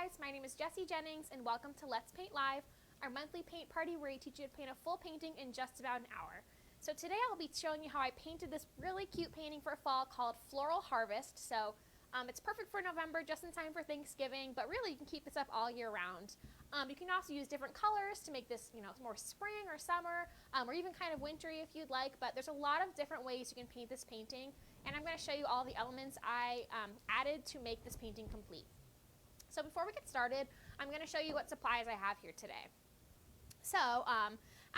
guys, my name is Jessie Jennings and welcome to Let's Paint Live, our monthly paint party where we teach you to paint a full painting in just about an hour. So today I'll be showing you how I painted this really cute painting for fall called Floral Harvest. So it's perfect for November, just in time for Thanksgiving, but really you can keep this up all year round. You can also use different colors to make this, more spring or summer, or even kind of wintry if you'd like, but there's a lot of different ways you can paint this painting, and I'm going to show you all the elements I added to make this painting complete. So before we get started, I'm going to show you what supplies I have here today. So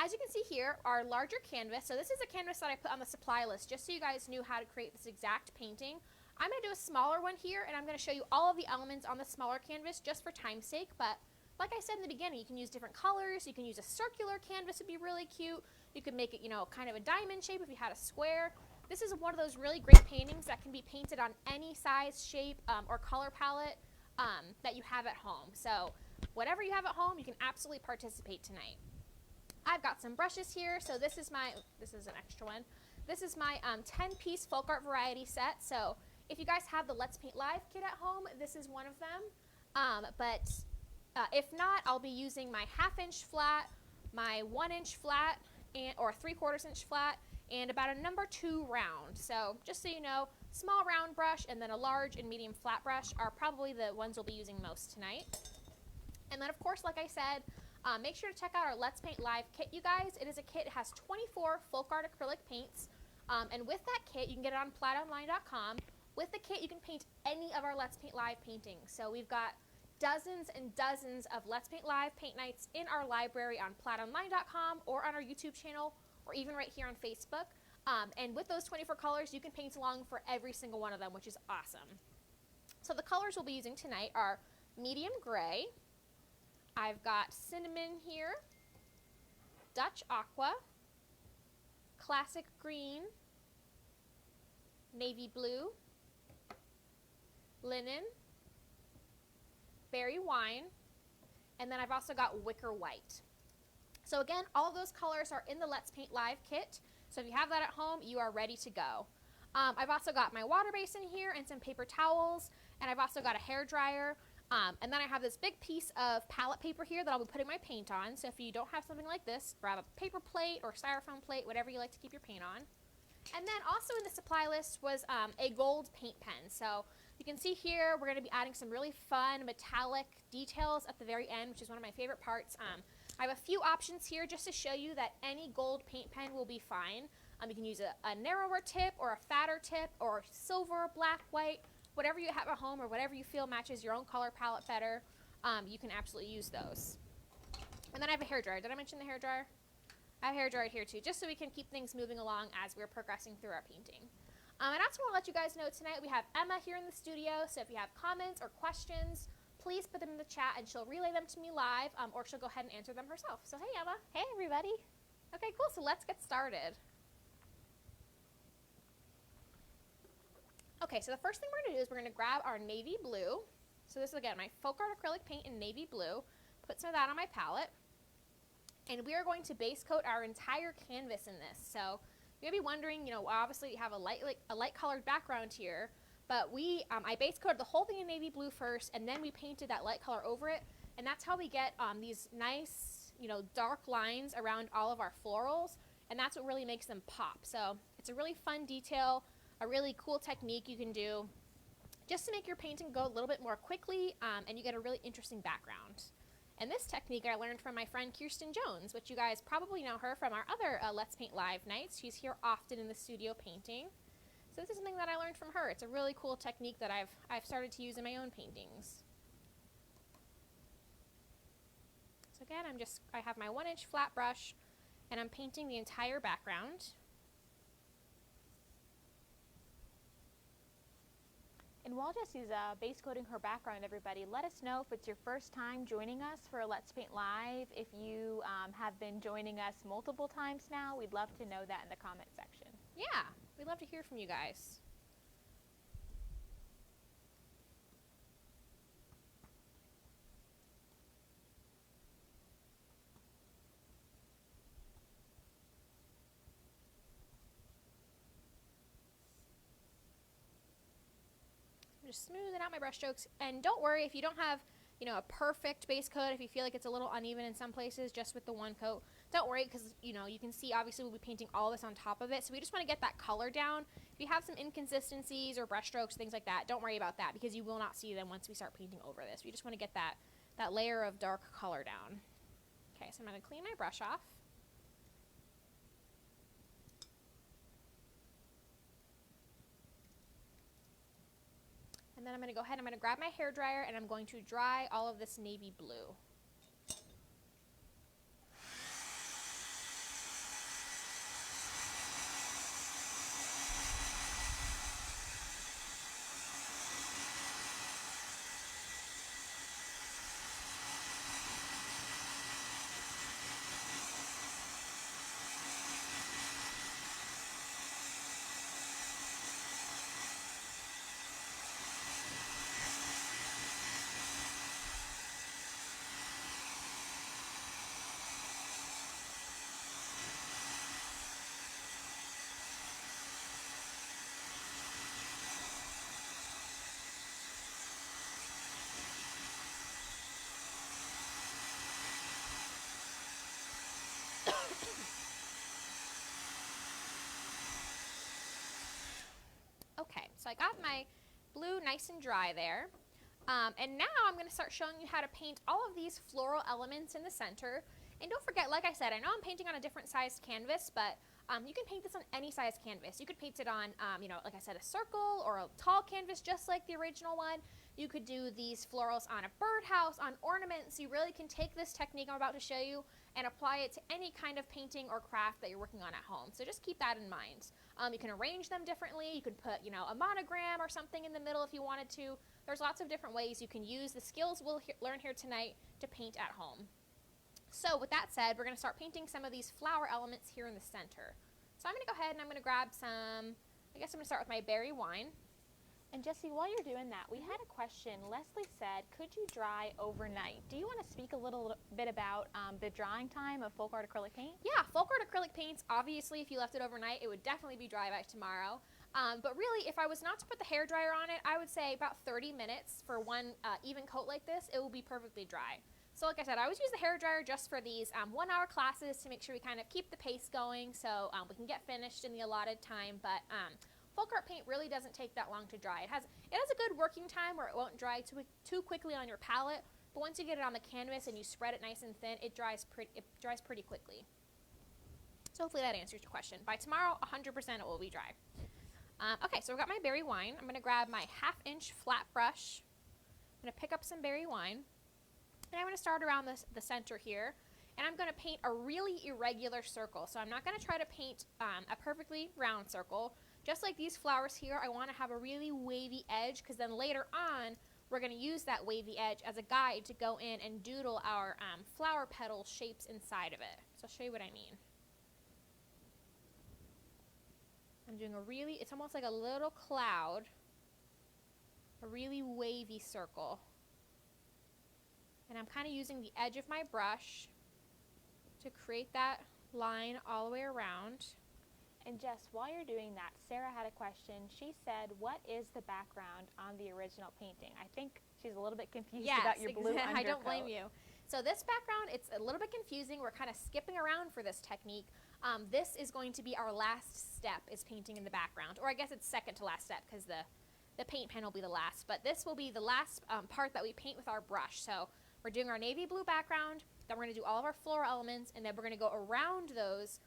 as you can see here, our larger canvas, so this is a canvas that I put on the supply list just so you guys knew how to create this exact painting. I'm going to do a smaller one here, and I'm going to show you all of the elements on the smaller canvas just for time's sake, but like I said in the beginning, you can use different colors. You can use a circular canvas, would be really cute. You could make it, kind of a diamond shape if you had a square. This is one of those really great paintings that can be painted on any size, shape, or color palette that you have at home. So whatever you have at home, you can absolutely participate tonight. I've got some brushes here. So this is an extra one. This is my 10-piece folk art variety set. So if you guys have the Let's Paint Live kit at home, this is one of them. If not, I'll be using my 1/2-inch flat, my 1-inch flat, or 3/4 inch flat, and about a number 2 round. So just so you know, small round brush and then a large and medium flat brush are probably the ones we'll be using most tonight. And then of course, like I said, make sure to check out our Let's Paint Live kit, you guys. It is a kit. It has 24 folk art acrylic paints. And with that kit, you can get it on plaidonline.com. With the kit, you can paint any of our Let's Paint Live paintings. So we've got dozens and dozens of Let's Paint Live paint nights in our library on plaidonline.com or on our YouTube channel or even right here on Facebook. And with those 24 colors, you can paint along for every single one of them, which is awesome. So the colors we'll be using tonight are medium gray. I've got cinnamon here, Dutch aqua, classic green, navy blue, linen, berry wine, and then I've also got wicker white. So again, all of those colors are in the Let's Paint Live kit. So if you have that at home, you are ready to go. I've also got my water basin here and some paper towels, and I've also got a hair dryer. And then I have this big piece of palette paper here that I'll be putting my paint on. So if you don't have something like this, grab a paper plate or styrofoam plate, whatever you like to keep your paint on. And then also in the supply list was a gold paint pen. So you can see here we're going to be adding some really fun metallic details at the very end, which is one of my favorite parts. I have a few options here just to show you that any gold paint pen will be fine. You can use a narrower tip or a fatter tip or silver, black, white, whatever you have at home or whatever you feel matches your own color palette better. You can absolutely use those. And then I have a hair dryer. Did I mention the hair dryer? I have a hair dryer here too, just so we can keep things moving along as we're progressing through our painting. And I also want to let you guys know tonight we have Emma here in the studio, so if you have comments or questions, please put them in the chat and she'll relay them to me live, or she'll go ahead and answer them herself. So hey Emma. Hey everybody. Okay, cool, so let's get started. Okay, so the first thing we're going to do is we're going to grab our navy blue. So this is again my folk art acrylic paint in navy blue. Put some of that on my palette. And we are going to base coat our entire canvas in this. So you may be wondering, obviously you have a light colored background here, but I base coated the whole thing in navy blue first, and then we painted that light color over it, and that's how we get these nice, dark lines around all of our florals, and that's what really makes them pop. So it's a really fun detail, a really cool technique you can do just to make your painting go a little bit more quickly, and you get a really interesting background. And this technique I learned from my friend Kirsten Jones, which you guys probably know her from our other Let's Paint Live nights. She's here often in the studio painting. So this is something that I learned from her. It's a really cool technique that I've started to use in my own paintings. So again, I have my 1-inch flat brush, and I'm painting the entire background. And while Jessie's base coating her background, everybody, let us know if it's your first time joining us for Let's Paint Live. If you have been joining us multiple times now, we'd love to know that in the comment section. Yeah, we'd love to hear from you guys. Just smoothing out my brush strokes, and don't worry if you don't have you know, a perfect base coat. If you feel like it's a little uneven in some places just with the one coat, don't worry, because, you know, you can see obviously we'll be painting all this on top of it. So we just want to get that color down. If you have some inconsistencies or brush strokes, things like that, don't worry about that, because you will not see them once we start painting over this. We just want to get that layer of dark color down. Okay, so I'm going to clean my brush off. And then I'm going to go ahead, I'm going to grab my hairdryer, and I'm going to dry all of this navy blue. Okay, so I got my blue nice and dry there. And now I'm going to start showing you how to paint all of these floral elements in the center. And don't forget, like I said, I know I'm painting on a different sized canvas, but you can paint this on any size canvas. You could paint it on, you know, like I said, a circle or a tall canvas, just like the original one. You could do these florals on a birdhouse, on ornaments. You really can take this technique I'm about to show you and apply it to any kind of painting or craft that you're working on at home. So just keep that in mind. You can arrange them differently. You could put, you know, a monogram or something in the middle if you wanted to. There's lots of different ways you can use the skills we'll learn here tonight to paint at home. So with that said, we're going to start painting some of these flower elements here in the center. So I'm going to go ahead and I'm going to grab some, I guess I'm going to start with my berry wine. And Jessie, while you're doing that, we had a question. Leslie said, could you dry overnight? Do you want to speak a little bit about the drying time of folk art acrylic paint? Yeah, folk art acrylic paints, obviously if you left it overnight, it would definitely be dry by tomorrow. But really, if I was not to put the hairdryer on it, I would say about 30 minutes for one even coat like this, it will be perfectly dry. So like I said, I always use the hairdryer just for these 1-hour classes to make sure we kind of keep the pace going so we can get finished in the allotted time. But folk art paint really doesn't take that long to dry. It has a good working time where it won't dry too quickly on your palette, but once you get it on the canvas and you spread it nice and thin, it dries pretty quickly. So hopefully that answers your question. By tomorrow, 100% it will be dry. Okay, so I've got my berry wine. I'm going to grab my 1/2-inch flat brush. I'm going to pick up some berry wine, and I'm going to start around the center here, and I'm going to paint a really irregular circle. So I'm not going to try to paint a perfectly round circle. Just like these flowers here, I want to have a really wavy edge, because then later on, we're going to use that wavy edge as a guide to go in and doodle our flower petal shapes inside of it. So I'll show you what I mean. I'm doing it's almost like a little cloud, a really wavy circle. And I'm kind of using the edge of my brush to create that line all the way around. And Jess, while you're doing that, Sarah had a question. She said, what is the background on the original painting? I think she's a little bit confused about your blue undercoat. I don't blame you. So this background, it's a little bit confusing. We're kind of skipping around for this technique. This is going to be our last step, is painting in the background. Or I guess it's second to last step, because the paint pen will be the last. But this will be the last part that we paint with our brush. So we're doing our navy blue background, then we're going to do all of our floral elements, and then we're going to go around those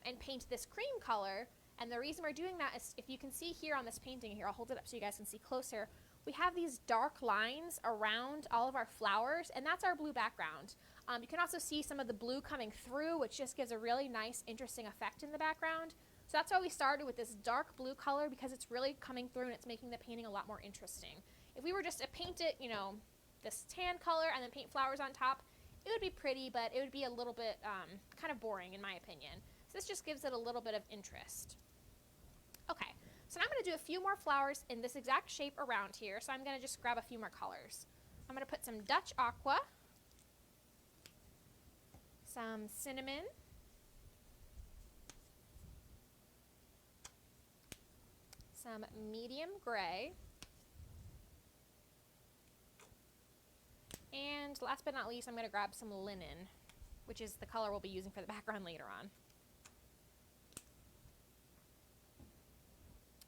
and paint this cream color. And the reason we're doing that is, if you can see here on this painting here, I'll hold it up so you guys can see closer, we have these dark lines around all of our flowers, and that's our blue background. You can also see some of the blue coming through, which just gives a really nice, interesting effect in the background. So that's why we started with this dark blue color, because it's really coming through and it's making the painting a lot more interesting. If we were just to paint it, you know, this tan color and then paint flowers on top, it would be pretty, but it would be a little bit kind of boring in my opinion. So this just gives it a little bit of interest. Okay, so now I'm going to do a few more flowers in this exact shape around here. So I'm going to just grab a few more colors. I'm going to put some Dutch Aqua, some cinnamon, some medium gray, And last but not least, I'm going to grab some linen, which is the color we'll be using for the background later on.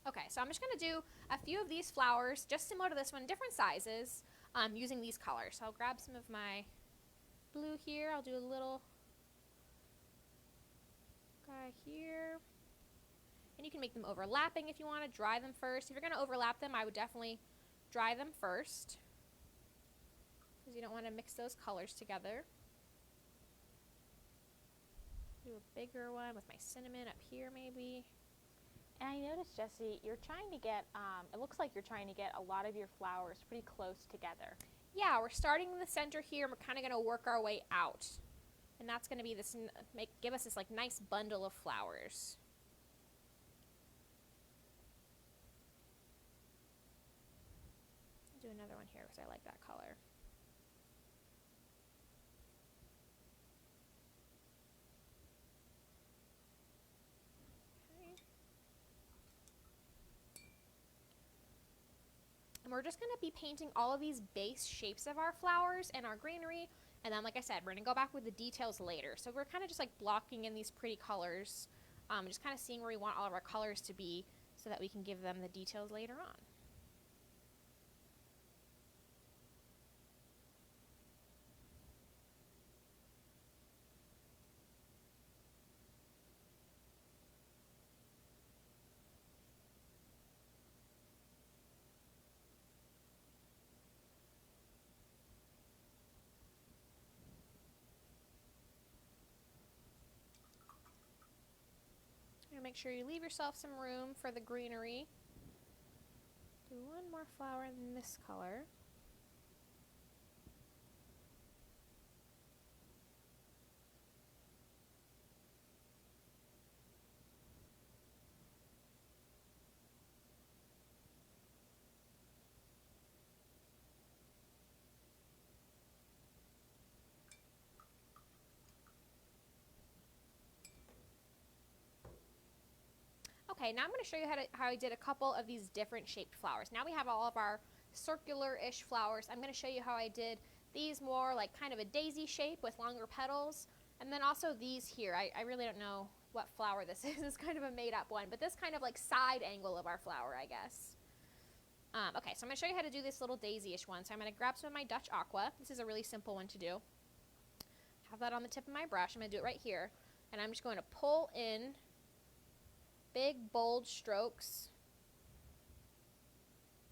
Okay, so I'm just going to do a few of these flowers, just similar to this one, different sizes, using these colors. So I'll grab some of my blue here. I'll do a little guy here. And you can make them overlapping if you want to. Dry them first. If you're going to overlap them, I would definitely dry them first, because you don't want to mix those colors together. Do a bigger one with my cinnamon up here maybe. And I noticed, Jessie, you're trying to get, it looks like you're trying to get a lot of your flowers pretty close together. Yeah, we're starting in the center here, and we're kind of going to work our way out. And that's going to be this, give us this like nice bundle of flowers. I'll do another one here because I like that color. And we're just going to be painting all of these base shapes of our flowers and our greenery. And then, like I said, we're going to go back with the details later. So we're kind of just like blocking in these pretty colors, just kind of seeing where we want all of our colors to be so that we can give them the details later on. Make sure you leave yourself some room for the greenery. Do one more flower in this color. Okay, now I'm going to show you how I did a couple of these different shaped flowers. Now we have all of our circular-ish flowers. I'm going to show you how I did these more like kind of a daisy shape with longer petals. And then also these here. I really don't know what flower this is. It's kind of a made-up one. But this kind of like side angle of our flower, I guess. Okay, so I'm going to show you how to do this little daisy-ish one. So I'm going to grab some of my Dutch Aqua. This is a really simple one to do. Have that on the tip of my brush. I'm going to do it right here. And I'm just going to pull in big, bold strokes.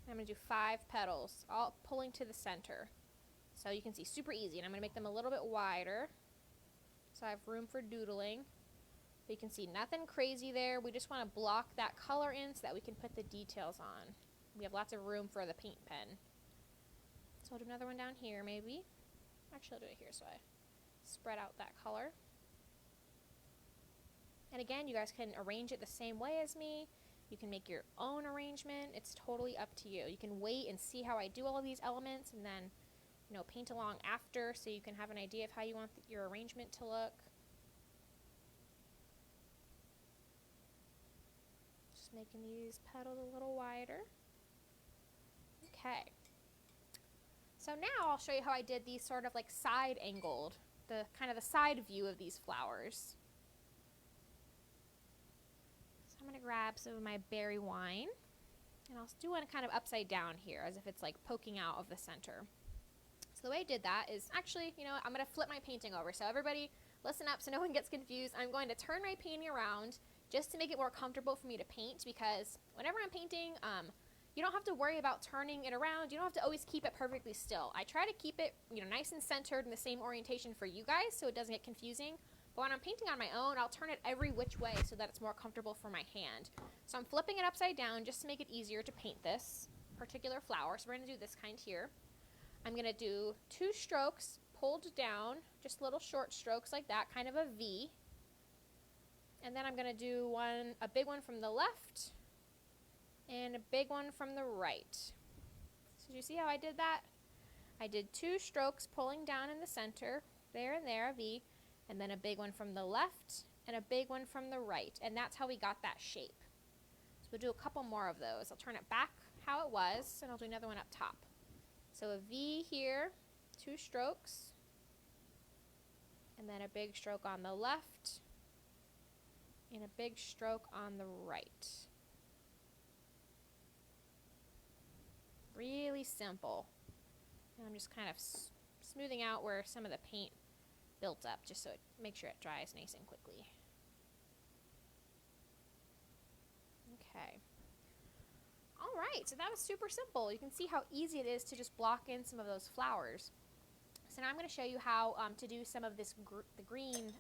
I'm going to do 5 petals, all pulling to the center. So you can see, super easy. And I'm going to make them a little bit wider, so I have room for doodling. But you can see nothing crazy there. We just want to block that color in so that we can put the details on. We have lots of room for the paint pen. So I'll do another one down here maybe. Actually, I'll do it here so I spread out that color. And again, you guys can arrange it the same way as me. You can make your own arrangement. It's totally up to you. You can wait and see how I do all of these elements and then, you know, paint along after so you can have an idea of how you want your arrangement to look. Just making these petals a little wider. Okay. So now I'll show you how I did these sort of like side angled, the kind of the side view of these flowers. I'm going to grab some of my berry wine, and I'll do one kind of upside down here as if it's like poking out of the center. So the way I did that is actually, you know, I'm going to flip my painting over. So everybody listen up so no one gets confused. I'm going to turn my painting around just to make it more comfortable for me to paint, because whenever I'm painting, you don't have to worry about turning it around. You don't have to always keep it perfectly still. I try to keep it, you know, nice and centered in the same orientation for you guys so it doesn't get confusing. But when I'm painting on my own, I'll turn it every which way so that it's more comfortable for my hand. So I'm flipping it upside down just to make it easier to paint this particular flower. So we're going to do this kind here. I'm going to do 2 strokes pulled down, just little short strokes like that, kind of a V. And then I'm going to do a big one from the left and a big one from the right. So you see how I did that? I did 2 strokes pulling down in the center, there and there, a V. And then a big one from the left, and a big one from the right. And that's how we got that shape. So we'll do a couple more of those. I'll turn it back how it was, and I'll do another one up top. So a V here, 2 strokes, and then a big stroke on the left, and a big stroke on the right. Really simple. And I'm just kind of smoothing out where some of the paint built up, just so it makes sure it dries nice and quickly. Okay. All right, so that was super simple. You can see how easy it is to just block in some of those flowers. So now I'm going to show you how to do some of this the green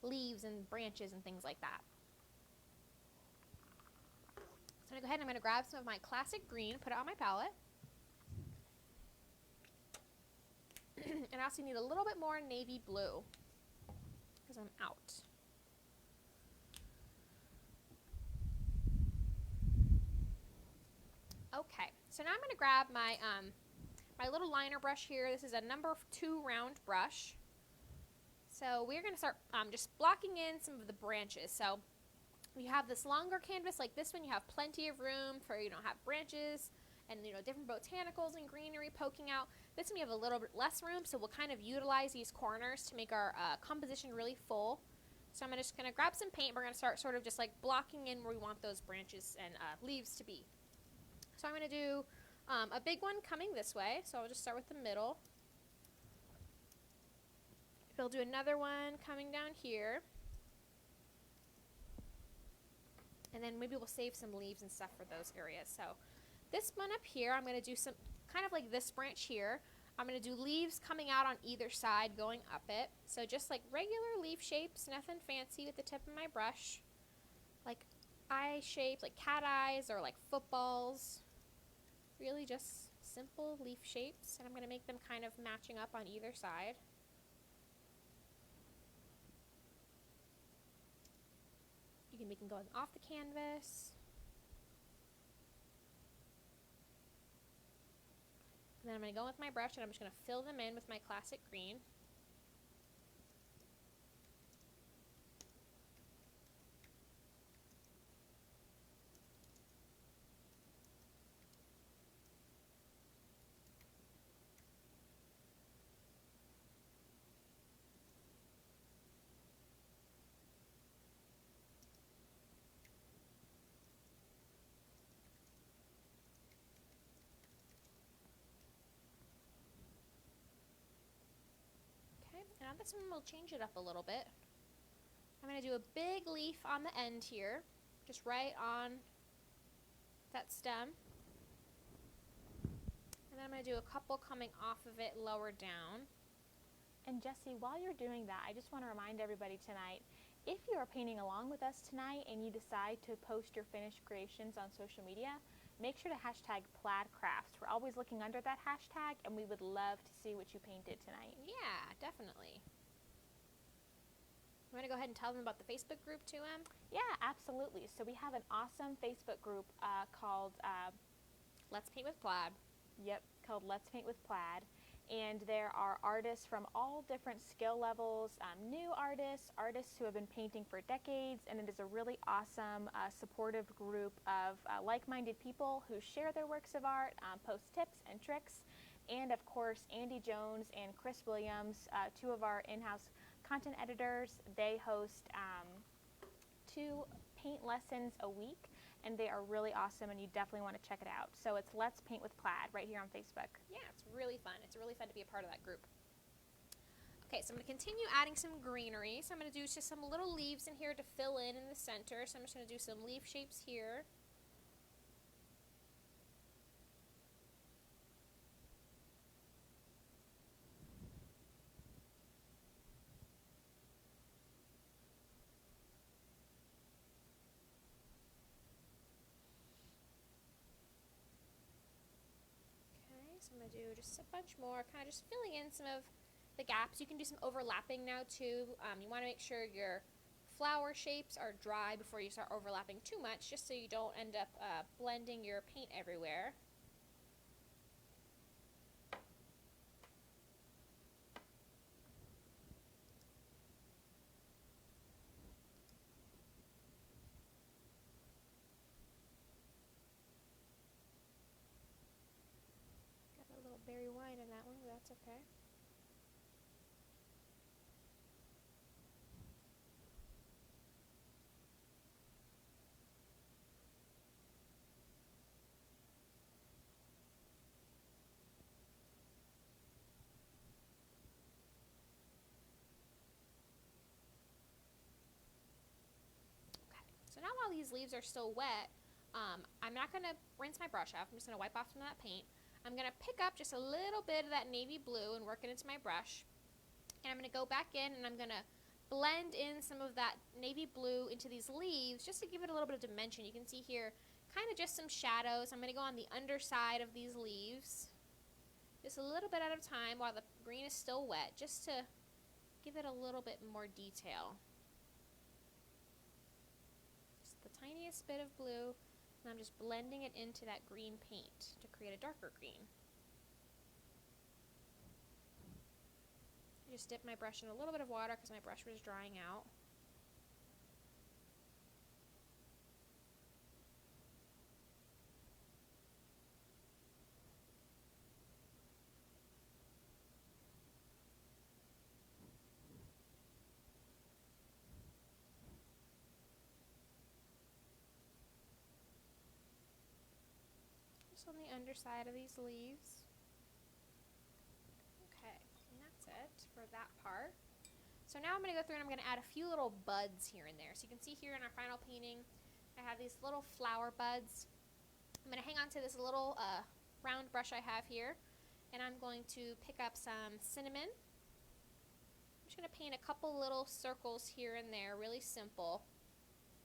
leaves and branches and things like that. So I'm going to go ahead and I'm going to grab some of my classic green, put it on my palette. And I also need a little bit more navy blue because I'm out. Okay, so now I'm going to grab my my little liner brush here. This is a number 2 round brush. So we're going to start just blocking in some of the branches. So you have this longer canvas like this one, you have plenty of room for, have branches and, different botanicals and greenery poking out. This one you have a little bit less room, so we'll kind of utilize these corners to make our composition really full. So I'm just going to grab some paint. We're going to start sort of just like blocking in where we want those branches and leaves to be. So I'm going to do a big one coming this way, so I'll just start with the middle. We'll do another one coming down here. And then maybe we'll save some leaves and stuff for those areas. So this one up here, I'm going to do some kind of like this branch here. I'm going to do leaves coming out on either side going up it. So just like regular leaf shapes, nothing fancy with the tip of my brush. Like eye shapes, like cat eyes or like footballs. Really just simple leaf shapes. And I'm going to make them kind of matching up on either side. You can make them going off the canvas. And then I'm going to go with my brush and I'm just going to fill them in with my classic green. Now this one we'll change it up a little bit. I'm going to do a big leaf on the end here, just right on that stem. And then I'm going to do a couple coming off of it lower down. And Jessie, while you're doing that, I just want to remind everybody tonight, if you are painting along with us tonight and you decide to post your finished creations on social media, make sure to hashtag Plaid Crafts. We're always looking under that hashtag, and we would love to see what you painted tonight. Yeah, definitely. You want to go ahead and tell them about the Facebook group too, Em? Yeah, absolutely. So we have an awesome Facebook group called Let's Paint with Plaid. Yep, called Let's Paint with Plaid. And there are artists from all different skill levels, new artists, artists who have been painting for decades, and it is a really awesome, supportive group of like-minded people who share their works of art, post tips and tricks, and of course Andy Jones and Chris Williams, 2 of our in-house content editors. They host 2 paint lessons a week, and they are really awesome, and you definitely want to check it out. So it's Let's Paint with Plaid right here on Facebook. Yeah, it's really fun. It's really fun to be a part of that group. Okay, so I'm going to continue adding some greenery. So I'm going to do just some little leaves in here to fill in the center. So I'm just going to do some leaf shapes here. So I'm going to do just a bunch more, kind of just filling in some of the gaps. You can do some overlapping now too. You want to make sure your flower shapes are dry before you start overlapping too much, just so you don't end up blending your paint everywhere. Berry wine in that one, but that's okay. while these leaves are still wet, I'm not going to rinse my brush off. I'm just going to wipe off some of that paint. I'm going to pick up just a little bit of that navy blue and work it into my brush. And I'm going to go back in and I'm going to blend in some of that navy blue into these leaves just to give it a little bit of dimension. You can see here kind of just some shadows. I'm going to go on the underside of these leaves just a little bit at a time while the green is still wet, just to give it a little bit more detail. Just the tiniest bit of blue, and I'm just blending it into that green paint to create a darker green. I just dipped my brush in a little bit of water because my brush was drying out. On the underside of these leaves. Okay, and that's it for that part. So now I'm going to go through and I'm going to add a few little buds here and there. So you can see here in our final painting, I have these little flower buds. I'm going to hang on to this little round brush I have here, and I'm going to pick up some cinnamon. I'm just going to paint a couple little circles here and there, really simple,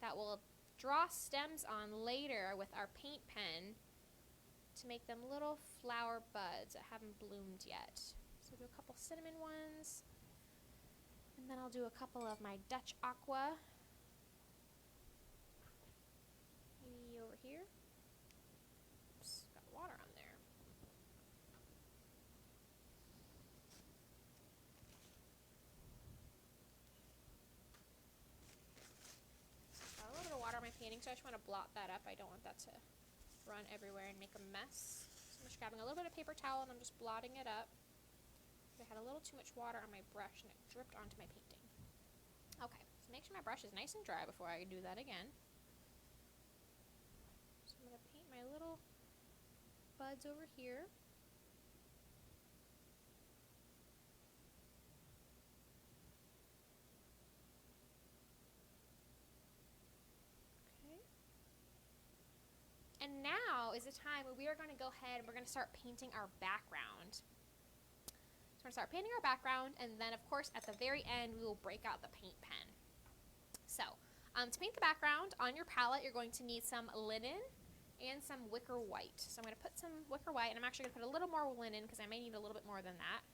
that will draw stems on later with our paint pen to make them little flower buds that haven't bloomed yet. So I'll do a couple cinnamon ones, and then I'll do a couple of my Dutch aqua, maybe over here. Oops, got water on there. Got a little bit of water on my painting, so I just want to blot that up. I don't want that to run everywhere and make a mess. So I'm just grabbing a little bit of paper towel and I'm just blotting it up. I had a little too much water on my brush and it dripped onto my painting. Okay, so make sure my brush is nice and dry before I do that again. So I'm going to paint my little buds over here. And now is the time where we are going to go ahead and we're going to start painting our background. So we're going to start painting our background, and then of course at the very end we will break out the paint pen. So to paint the background on your palette, you're going to need some linen and some wicker white. So I'm going to put some wicker white, and I'm actually going to put a little more linen because I may need a little bit more than that.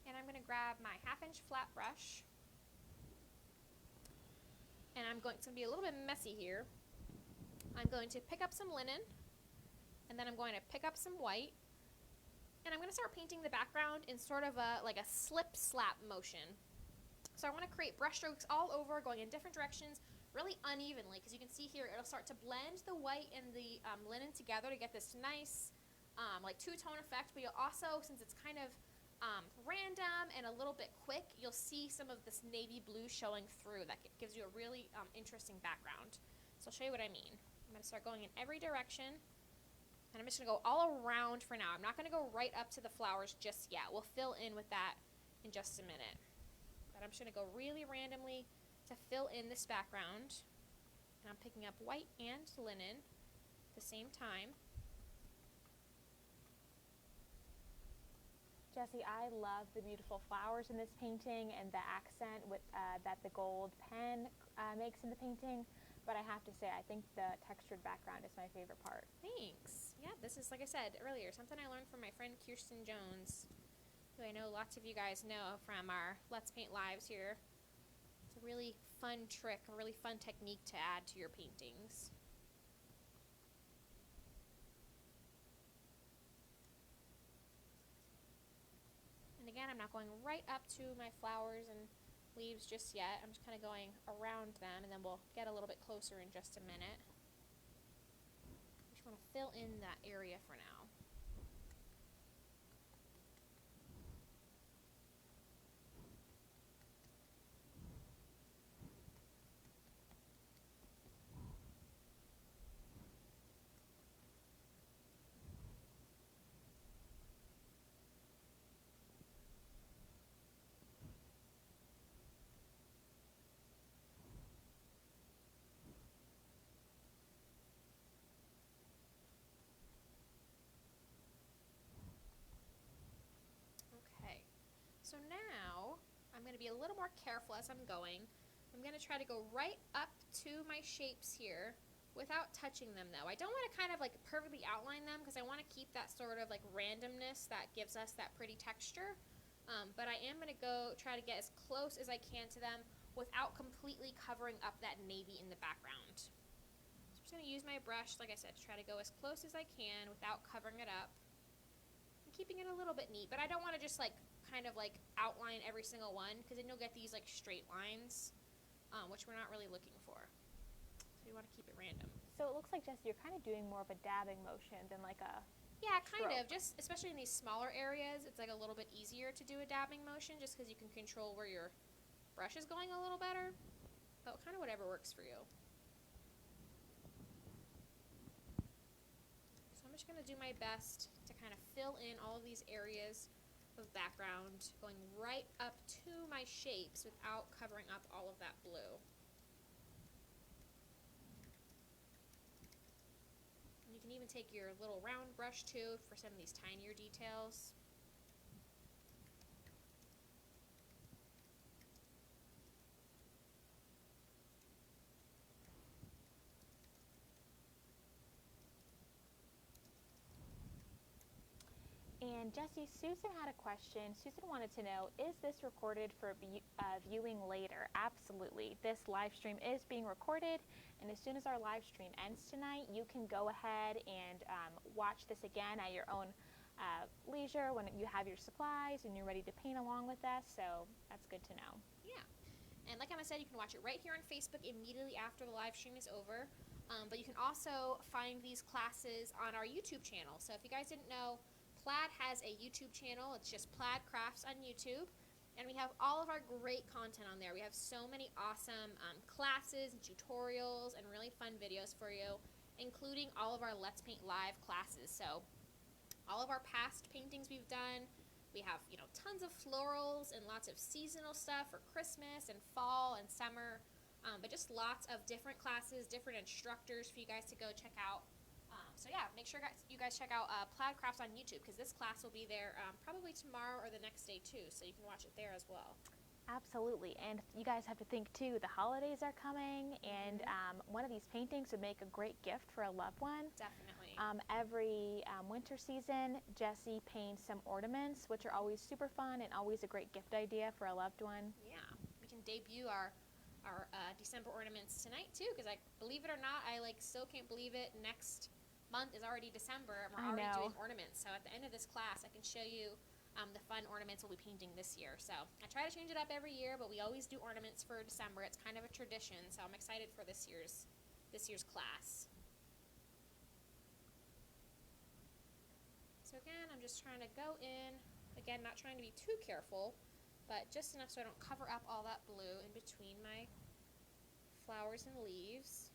And I'm going to grab my 1/2-inch flat brush. And it's going to be a little bit messy here. I'm going to pick up some linen, and then I'm going to pick up some white, and I'm going to start painting the background in sort of like a slip-slap motion. So I want to create brush strokes all over, going in different directions, really unevenly, because you can see here it'll start to blend the white and the linen together to get this nice like two-tone effect, but you'll also, since it's kind of random and a little bit quick, you'll see some of this navy blue showing through. That gives you a really interesting background. So I'll show you what I mean. I'm going to start going in every direction, and I'm just going to go all around for now. I'm not going to go right up to the flowers just yet. We'll fill in with that in just a minute. But I'm just going to go really randomly to fill in this background, and I'm picking up white and linen at the same time. Jessie, I love the beautiful flowers in this painting and the accent that the gold pen makes in the painting, but I have to say I think the textured background is my favorite part. Thanks. Yeah, this is, like I said earlier, something I learned from my friend Kirsten Jones, who I know lots of you guys know from our Let's Paint Lives here. It's a really fun trick, a really fun technique to add to your paintings. And again, I'm not going right up to my flowers and leaves just yet. I'm just kind of going around them, and then we'll get a little bit closer in just a minute. I just want to fill in that area for now. So now I'm going to be a little more careful as I'm going. I'm going to try to go right up to my shapes here without touching them though. I don't want to kind of like perfectly outline them because I want to keep that sort of like randomness that gives us that pretty texture. But I am going to go try to get as close as I can to them without completely covering up that navy in the background. So I'm just going to use my brush, like I said, to try to go as close as I can without covering it up. And keeping it a little bit neat, but I don't want to just like kind of like outline every single one because then you'll get these like straight lines, which we're not really looking for. So you want to keep it random. So it looks like, Jessie, you're kind of doing more of a dabbing motion than like a Yeah, kind stroke. of. Just especially in these smaller areas, it's like a little bit easier to do a dabbing motion just because you can control where your brush is going a little better. But kind of whatever works for you. So I'm just going to do my best to kind of fill in all of these areas of background, going right up to my shapes without covering up all of that blue. You can even take your little round brush too for some of these tinier details. And Jessie, Susan had a question. Susan wanted to know, is this recorded for viewing later? Absolutely. This live stream is being recorded, and as soon as our live stream ends tonight, you can go ahead and watch this again at your own leisure when you have your supplies and you're ready to paint along with us, so that's good to know. Yeah. And like I said, you can watch it right here on Facebook immediately after the live stream is over. But you can also find these classes on our YouTube channel. So if you guys didn't know, Plaid has a YouTube channel. It's just Plaid Crafts on YouTube. And we have all of our great content on there. We have so many awesome classes and tutorials and really fun videos for you, including all of our Let's Paint Live classes. So all of our past paintings we've done, we have, you know, tons of florals and lots of seasonal stuff for Christmas and fall and summer, but just lots of different classes, different instructors for you guys to go check out. So yeah, make sure you guys check out Plaid Crafts on YouTube because this class will be there probably tomorrow or the next day too, so you can watch it there as well. Absolutely, and you guys have to think too, the holidays are coming, and one of these paintings would make a great gift for a loved one. Definitely. Every winter season, Jessie paints some ornaments, which are always super fun and always a great gift idea for a loved one. Yeah, we can debut our December ornaments tonight too, because believe it or not, I still can't believe it. Next month is already December, and we're already doing ornaments. So at the end of this class, I can show you the fun ornaments we'll be painting this year. So I try to change it up every year, but we always do ornaments for December. It's kind of a tradition, so I'm excited for this year's class. So again, I'm just trying to go in, again, not trying to be too careful, but just enough so I don't cover up all that blue in between my flowers and leaves.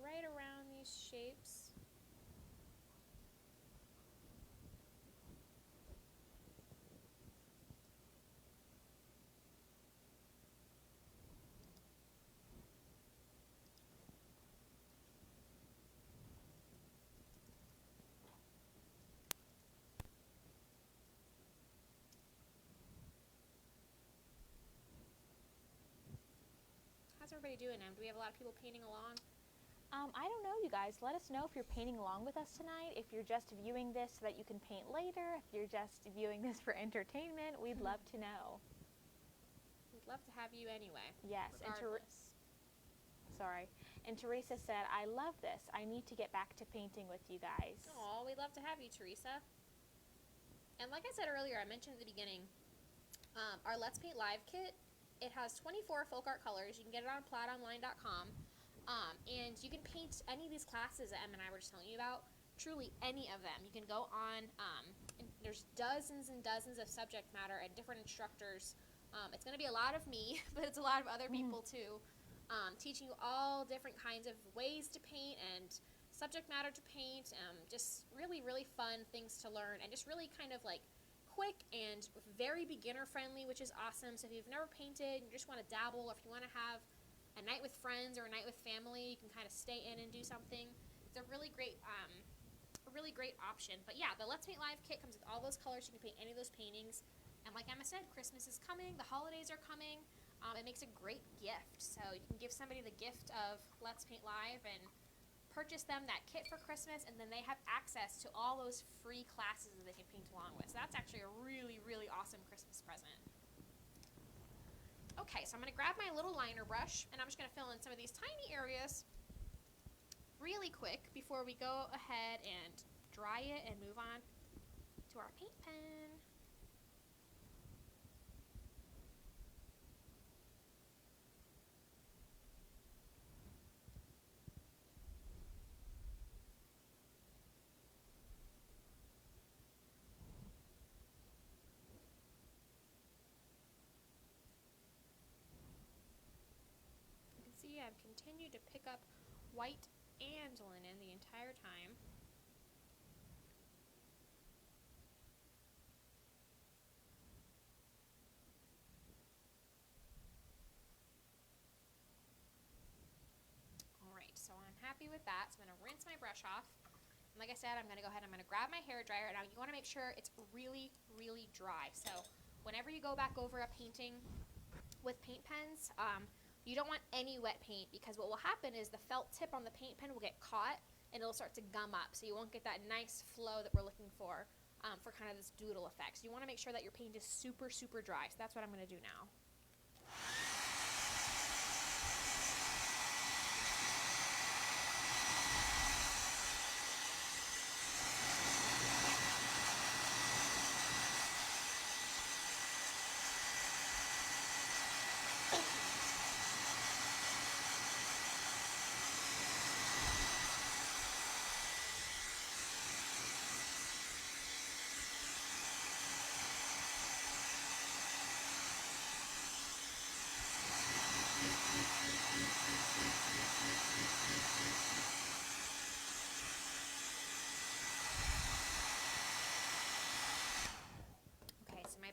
Right around these shapes. How's everybody doing now? Do we have a lot of people painting along? I don't know, you guys. Let us know if you're painting along with us tonight, if you're just viewing this so that you can paint later, if you're just viewing this for entertainment. We'd love to know. We'd love to have you anyway. Yes. Regardless. And Teresa said, I love this. I need to get back to painting with you guys. Oh, we'd love to have you, Teresa. And like I said earlier, I mentioned at the beginning, our Let's Paint Live kit, it has 24 folk art colors. You can get it on plaidonline.com. And you can paint any of these classes that Em and I were just telling you about, truly any of them. You can go on, and there's dozens and dozens of subject matter and different instructors. It's going to be a lot of me, but it's a lot of other people too, teaching you all different kinds of ways to paint and subject matter to paint, just really, really fun things to learn and just really kind of quick and very beginner friendly, which is awesome. So if you've never painted and you just want to dabble, or if you want to have a night with friends or a night with family, you can kind of stay in and do something. It's a really great option. But yeah, the Let's Paint Live kit comes with all those colors. You can paint any of those paintings. And like Emma said, Christmas is coming, the holidays are coming. It makes a great gift. So you can give somebody the gift of Let's Paint Live and purchase them that kit for Christmas, and then they have access to all those free classes that they can paint along with. So that's actually a really, really awesome Christmas present. Okay, so I'm going to grab my little liner brush, and I'm just going to fill in some of these tiny areas really quick before we go ahead and dry it and move on to our paint pen. See, I've continued to pick up white and linen the entire time. Alright, so I'm happy with that. So I'm going to rinse my brush off. And like I said, I'm going to go ahead and I'm going to grab my hair dryer. Now you want to make sure it's really, really dry. So whenever you go back over a painting with paint pens, you don't want any wet paint, because what will happen is the felt tip on the paint pen will get caught and it'll start to gum up, so you won't get that nice flow that we're looking for kind of this doodle effect. So you want to make sure that your paint is super, super dry. So that's what I'm going to do now.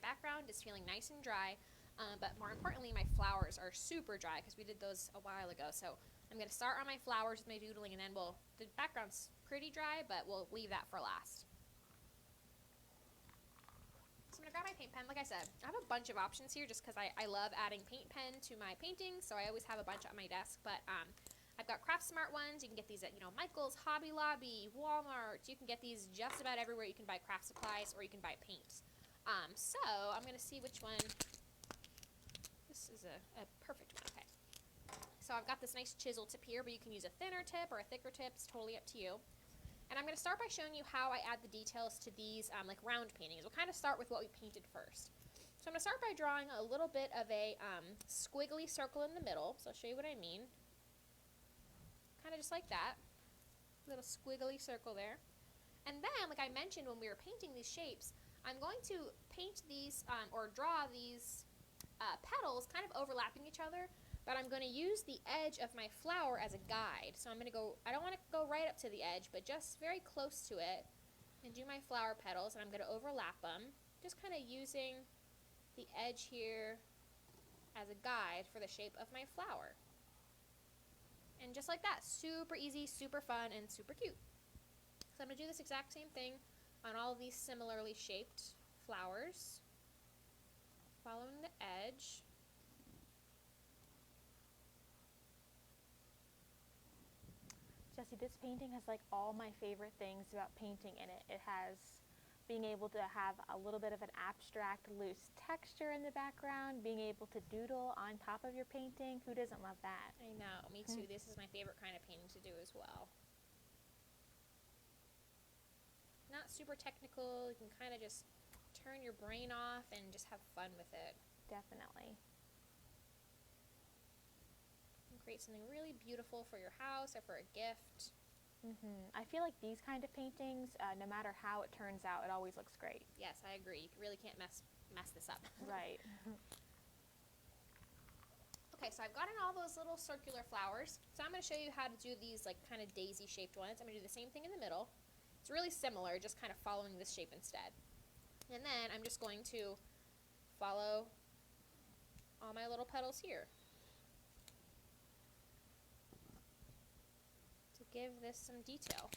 Background is feeling nice and dry, but more importantly, my flowers are super dry because we did those a while ago. So I'm going to start on my flowers with my doodling, and then the background's pretty dry, but we'll leave that for last. So I'm going to grab my paint pen. Like I said, I have a bunch of options here just because I love adding paint pen to my paintings, so I always have a bunch on my desk. But I've got Craft Smart ones. You can get these at Michael's, Hobby Lobby, Walmart. You can get these just about everywhere you can buy craft supplies, or you can buy paints. So I'm going to see which one. This is a perfect one. Okay. So I've got this nice chisel tip here, but you can use a thinner tip or a thicker tip. It's totally up to you. And I'm going to start by showing you how I add the details to these like round paintings. We'll kind of start with what we painted first. So I'm going to start by drawing a little bit of a squiggly circle in the middle. So I'll show you what I mean. Kind of just like that. Little squiggly circle there. And then, like I mentioned when we were painting these shapes, I'm going to paint these or draw these petals kind of overlapping each other, but I'm going to use the edge of my flower as a guide. So I'm going to go, I don't want to go right up to the edge, but just very close to it, and do my flower petals, and I'm going to overlap them, just kind of using the edge here as a guide for the shape of my flower. And just like that, super easy, super fun, and super cute. So I'm going to do this exact same thing on all of these similarly shaped flowers, following the edge. Jessie, this painting has like all my favorite things about painting in it. It has being able to have a little bit of an abstract, loose texture in the background, being able to doodle on top of your painting. Who doesn't love that? I know, me too. This is my favorite kind of painting to do as well. Not super technical. You can kind of just turn your brain off and just have fun with it. Definitely. And create something really beautiful for your house or for a gift. I feel like these kind of paintings, no matter how it turns out, it always looks great. Yes, I agree. You really can't mess this up. Right. Okay, so I've gotten all those little circular flowers. So I'm going to show you how to do these like kind of daisy shaped ones. I'm going to do the same thing in the middle. It's really similar, just kind of following this shape instead. And then I'm just going to follow all my little petals here to give this some detail.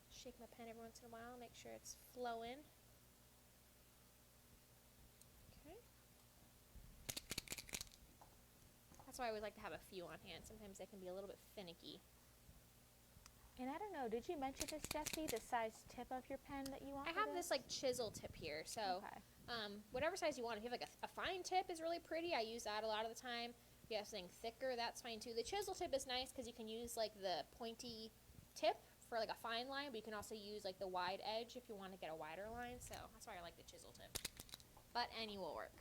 Shake my pen every once in a while, make sure it's flowing. Okay. That's why I always like to have a few on hand. Sometimes they can be a little bit finicky. And I don't know, did you mention this, Jessie, the size tip of your pen that you want? I have this like chisel tip here, so okay. Whatever size you want. If you have like a fine tip is really pretty. I use that a lot of the time. If you have something thicker, that's fine too. The chisel tip is nice because you can use like the pointy tip for like a fine line, but you can also use like the wide edge if you want to get a wider line, so that's why I like the chisel tip. But any will work.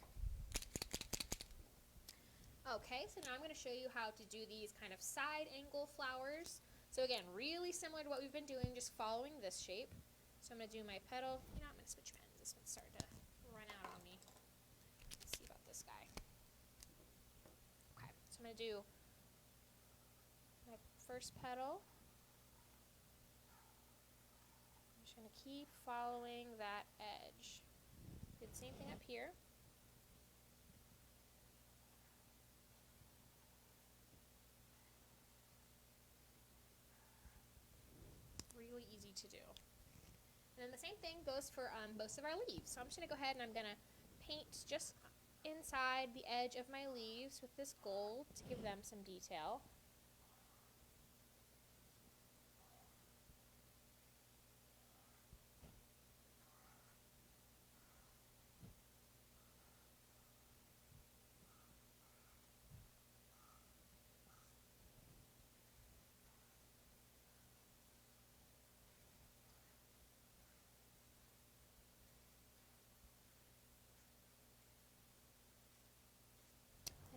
Okay, so now I'm going to show you how to do these kind of side angle flowers. So again, really similar to what we've been doing, just following this shape. So I'm going to do my petal. You know, I'm going to switch pens. This one's starting to run out on me. Let's see about this guy. Okay, so I'm going to do my first petal. I'm just going to keep following that edge. Do the same thing up here. Really easy to do. And then the same thing goes for most of our leaves. So I'm just going to go ahead and I'm going to paint just inside the edge of my leaves with this gold to give them some detail.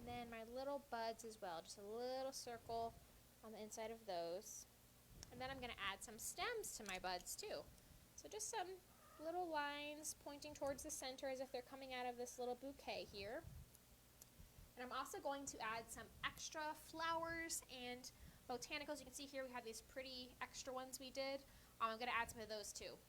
And then my little buds as well, just a little circle on the inside of those. And then I'm going to add some stems to my buds too. So just some little lines pointing towards the center as if they're coming out of this little bouquet here. And I'm also going to add some extra flowers and botanicals. You can see here we have these pretty extra ones we did. I'm going to add some of those too.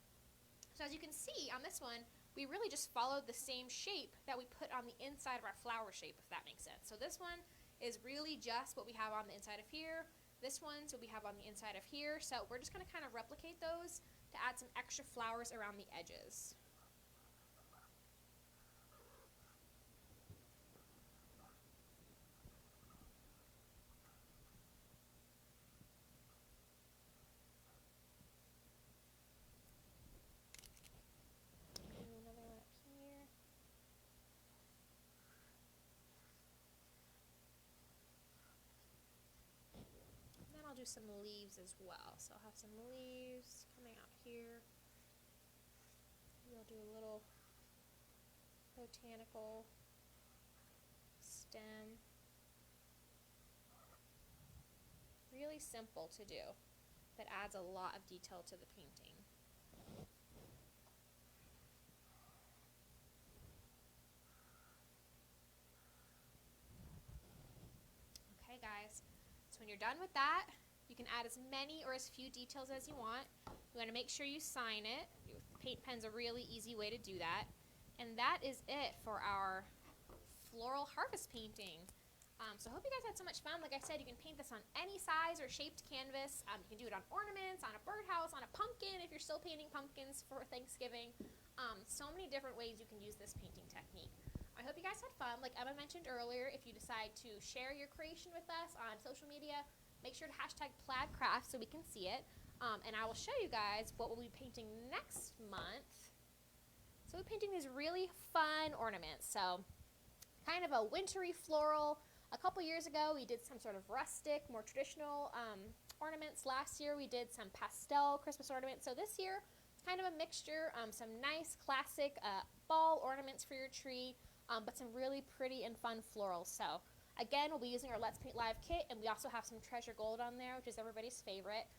So as you can see on this one, we really just followed the same shape that we put on the inside of our flower shape, if that makes sense. So this one is really just what we have on the inside of here. This one's what we have on the inside of here. So we're just going to kind of replicate those to add some extra flowers around the edges. I'll do some leaves as well. So I'll have some leaves coming out here. We'll do a little botanical stem. Really simple to do, but adds a lot of detail to the painting. Okay guys, so when you're done with that, you can add as many or as few details as you want. You want to make sure you sign it. Paint pen's a really easy way to do that. And that is it for our floral harvest painting. So I hope you guys had so much fun. Like I said, you can paint this on any size or shaped canvas. You can do it on ornaments, on a birdhouse, on a pumpkin if you're still painting pumpkins for Thanksgiving. So many different ways you can use this painting technique. I hope you guys had fun. Like Emma mentioned earlier, if you decide to share your creation with us on social media, make sure to hashtag Plaid Craft so we can see it. And I will show you guys what we'll be painting next month. So we're painting these really fun ornaments. So kind of a wintry floral. A couple years ago we did some sort of rustic, more traditional ornaments. Last year we did some pastel Christmas ornaments. So this year it's kind of a mixture. Some nice classic fall ornaments for your tree, but some really pretty and fun florals. So again, we'll be using our Let's Paint Live kit, and we also have some treasure gold on there, which is everybody's favorite.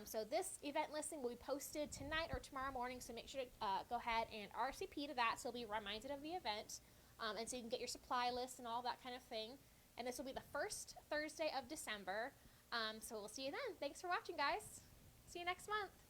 So this event listing will be posted tonight or tomorrow morning, so make sure to go ahead and RSVP to that so you'll be reminded of the event, and so you can get your supply list and all that kind of thing. And this will be the first Thursday of December, so we'll see you then. Thanks for watching, guys. See you next month.